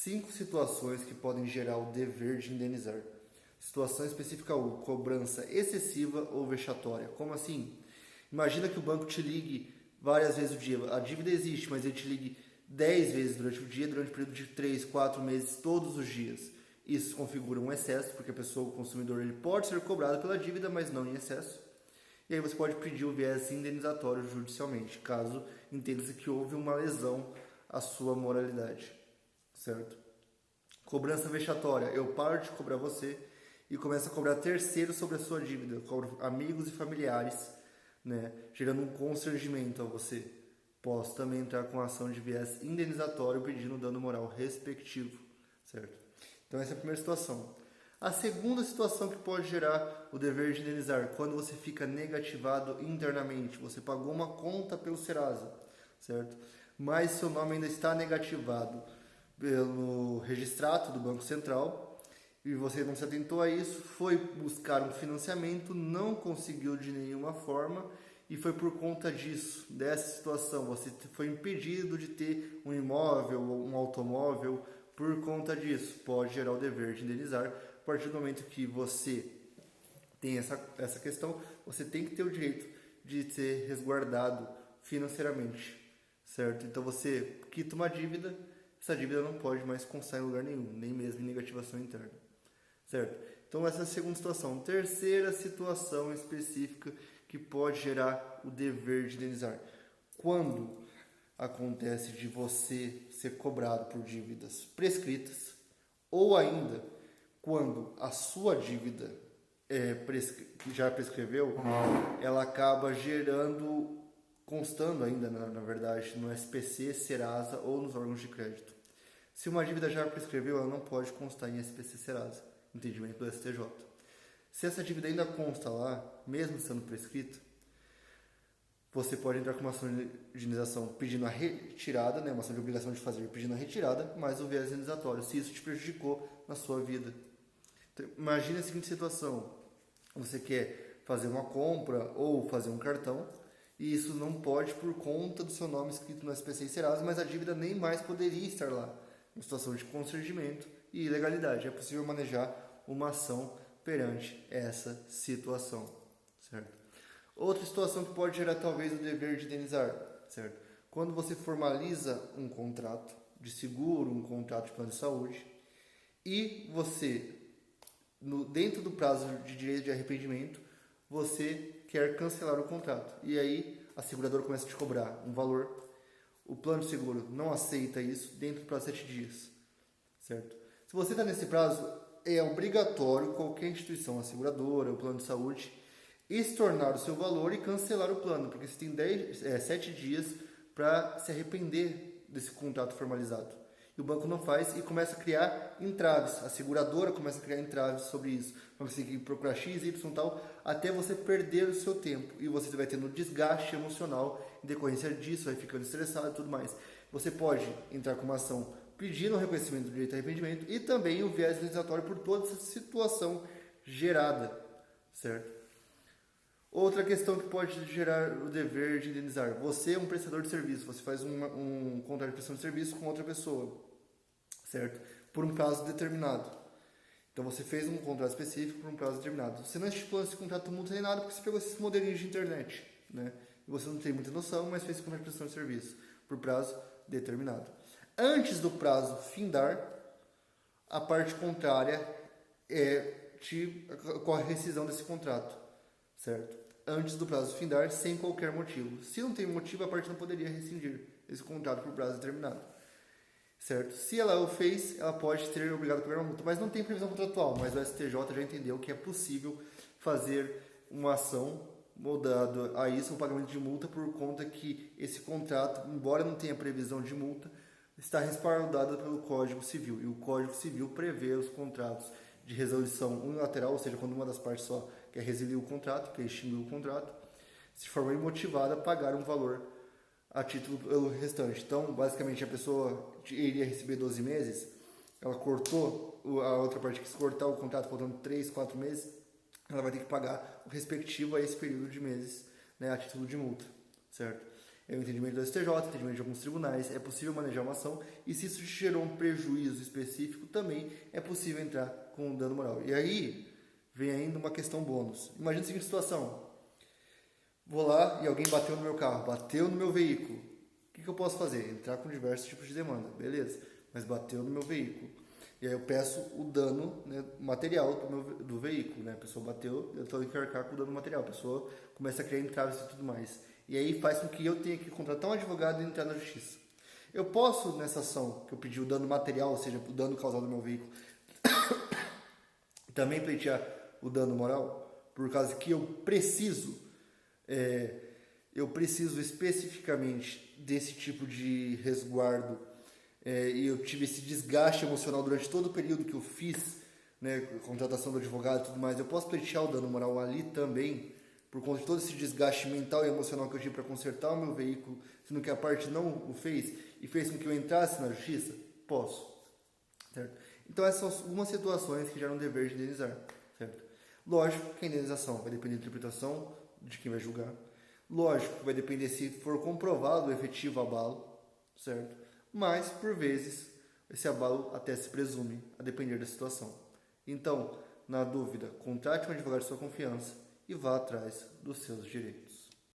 5 situações que podem gerar o dever de indenizar. Situação específica 1, cobrança excessiva ou vexatória. Como assim? Imagina que o banco te ligue várias vezes o dia. A dívida existe, mas ele te ligue 10 vezes durante o dia, durante um período de 3, 4 meses, todos os dias. Isso configura um excesso, porque a pessoa, o consumidor, ele pode ser cobrado pela dívida, mas não em excesso. E aí você pode pedir o viés indenizatório judicialmente, caso entenda-se que houve uma lesão à sua moralidade. Certo? Cobrança vexatória. Eu paro de cobrar você e começo a cobrar terceiros sobre a sua dívida. Eu cobro amigos e familiares, né? Gerando um constrangimento a você. Posso também entrar com ação de viés indenizatório pedindo dano moral respectivo. Certo? Então essa é a primeira situação. A segunda situação que pode gerar o dever de indenizar, quando você fica negativado internamente, você pagou uma conta pelo Serasa, certo? Mas seu nome ainda está negativado pelo registrato do Banco Central e você não se atentou a isso, foi buscar um financiamento, não conseguiu de nenhuma forma e foi por conta disso, dessa situação, você foi impedido de ter um imóvel ou um automóvel por conta disso, pode gerar o dever de indenizar. A partir do momento que você tem essa questão, você tem que ter o direito de ser resguardado financeiramente, certo? Então você quita uma dívida, essa dívida não pode mais constar em lugar nenhum, nem mesmo em negativação interna, certo? Então essa é a segunda situação. Terceira situação específica que pode gerar o dever de indenizar. Quando acontece de você ser cobrado por dívidas prescritas, ou ainda quando a sua dívida já prescreveu, ela acaba constando ainda, na verdade, no SPC, Serasa ou nos órgãos de crédito. Se uma dívida já prescreveu, ela não pode constar em SPC Serasa, entendimento do STJ. Se essa dívida ainda consta lá, mesmo sendo prescrita, você pode entrar com uma ação de indenização pedindo a retirada, né, uma ação de obrigação de fazer pedindo a retirada, mais o viés indenizatório, se isso te prejudicou na sua vida. Então, imagine a seguinte situação: você quer fazer uma compra ou fazer um cartão, e isso não pode por conta do seu nome escrito no SPC e Serasa, mas a dívida nem mais poderia estar lá. Uma situação de constrangimento e ilegalidade. É possível manejar uma ação perante essa situação, certo? Outra situação que pode gerar talvez o dever de indenizar, certo? Quando você formaliza um contrato de seguro, um contrato de plano de saúde, e você, dentro do prazo de direito de arrependimento, você quer cancelar o contrato. E aí a seguradora começa a te cobrar um valor. O plano de seguro não aceita isso dentro do prazo de 7 dias, certo? Se você está nesse prazo, é obrigatório qualquer instituição, a seguradora, o plano de saúde, estornar o seu valor e cancelar o plano, porque você tem 7 dias para se arrepender desse contrato formalizado. E o banco não faz e começa a criar entraves. A seguradora começa a criar entraves sobre isso. Então você tem que procurar X, Y, tal, até você perder o seu tempo. E você vai tendo desgaste emocional em decorrência disso, vai ficando estressado e tudo mais. Você pode entrar com uma ação pedindo o reconhecimento do direito de arrependimento e também o viés indenizatório por toda essa situação gerada, certo? Outra questão que pode gerar o dever de indenizar. Você é um prestador de serviço, você faz um contrato de prestação de serviço com outra pessoa, certo? Por um prazo determinado. Então você fez um contrato específico por um prazo determinado. Você não estipulou esse contrato multa nem nada porque você pegou esses modelinhos de internet, né? E você não tem muita noção, mas fez esse contrato de prestação de serviço por prazo determinado. Antes do prazo findar, a parte contrária ocorre a rescisão desse contrato, certo? Antes do prazo findar, sem qualquer motivo. Se não tem motivo, a parte não poderia rescindir esse contrato por prazo determinado, certo? Se ela o fez, ela pode ter obrigado a pagar uma multa, mas não tem previsão contratual, mas o STJ já entendeu que é possível fazer uma ação mudado a isso, um pagamento de multa, por conta que esse contrato, embora não tenha previsão de multa, está respaldado pelo Código Civil, e o Código Civil prevê os contratos de resolução unilateral, ou seja, quando uma das partes só quer resiliar o contrato, quer extinguir o contrato, de forma imotivada, pagar um valor a título pelo restante. Então, basicamente, a pessoa iria receber 12 meses, ela cortou, a outra parte quis cortar o contrato faltando 3, 4 meses, ela vai ter que pagar o respectivo a esse período de meses, né, a título de multa, certo? É o entendimento do STJ, entendimento de alguns tribunais, é possível manejar uma ação e se isso gerou um prejuízo específico, também é possível entrar com um dano moral. E aí vem ainda uma questão bônus. Imagina a seguinte situação: vou lá e alguém bateu no meu carro, bateu no meu veículo. O que eu posso fazer? Entrar com diversos tipos de demanda, beleza, mas bateu no meu veículo. E aí eu peço o dano, né, material do veículo, né? A pessoa bateu, eu estou a arcar com o dano material. A pessoa começa a criar entraves e tudo mais. E aí faz com que eu tenha que contratar um advogado e entrar na justiça. Eu posso, nessa ação que eu pedi o dano material, ou seja, o dano causado no meu veículo, também pleitear o dano moral, por causa que eu preciso especificamente desse tipo de resguardo, e eu tive esse desgaste emocional durante todo o período que eu fiz, né, contratação do advogado e tudo mais. Eu posso pleitear o dano moral ali também, por conta de todo esse desgaste mental e emocional que eu tive para consertar o meu veículo, sendo que a parte não o fez e fez com que eu entrasse na justiça? Posso, certo? Então essas são algumas situações que geram dever de indenizar, certo? Lógico que a indenização vai depender da interpretação de quem vai julgar. Lógico que vai depender se for comprovado o efetivo abalo, certo? Mas, por vezes, esse abalo até se presume, a depender da situação. Então, na dúvida, contrate um advogado de sua confiança e vá atrás dos seus direitos.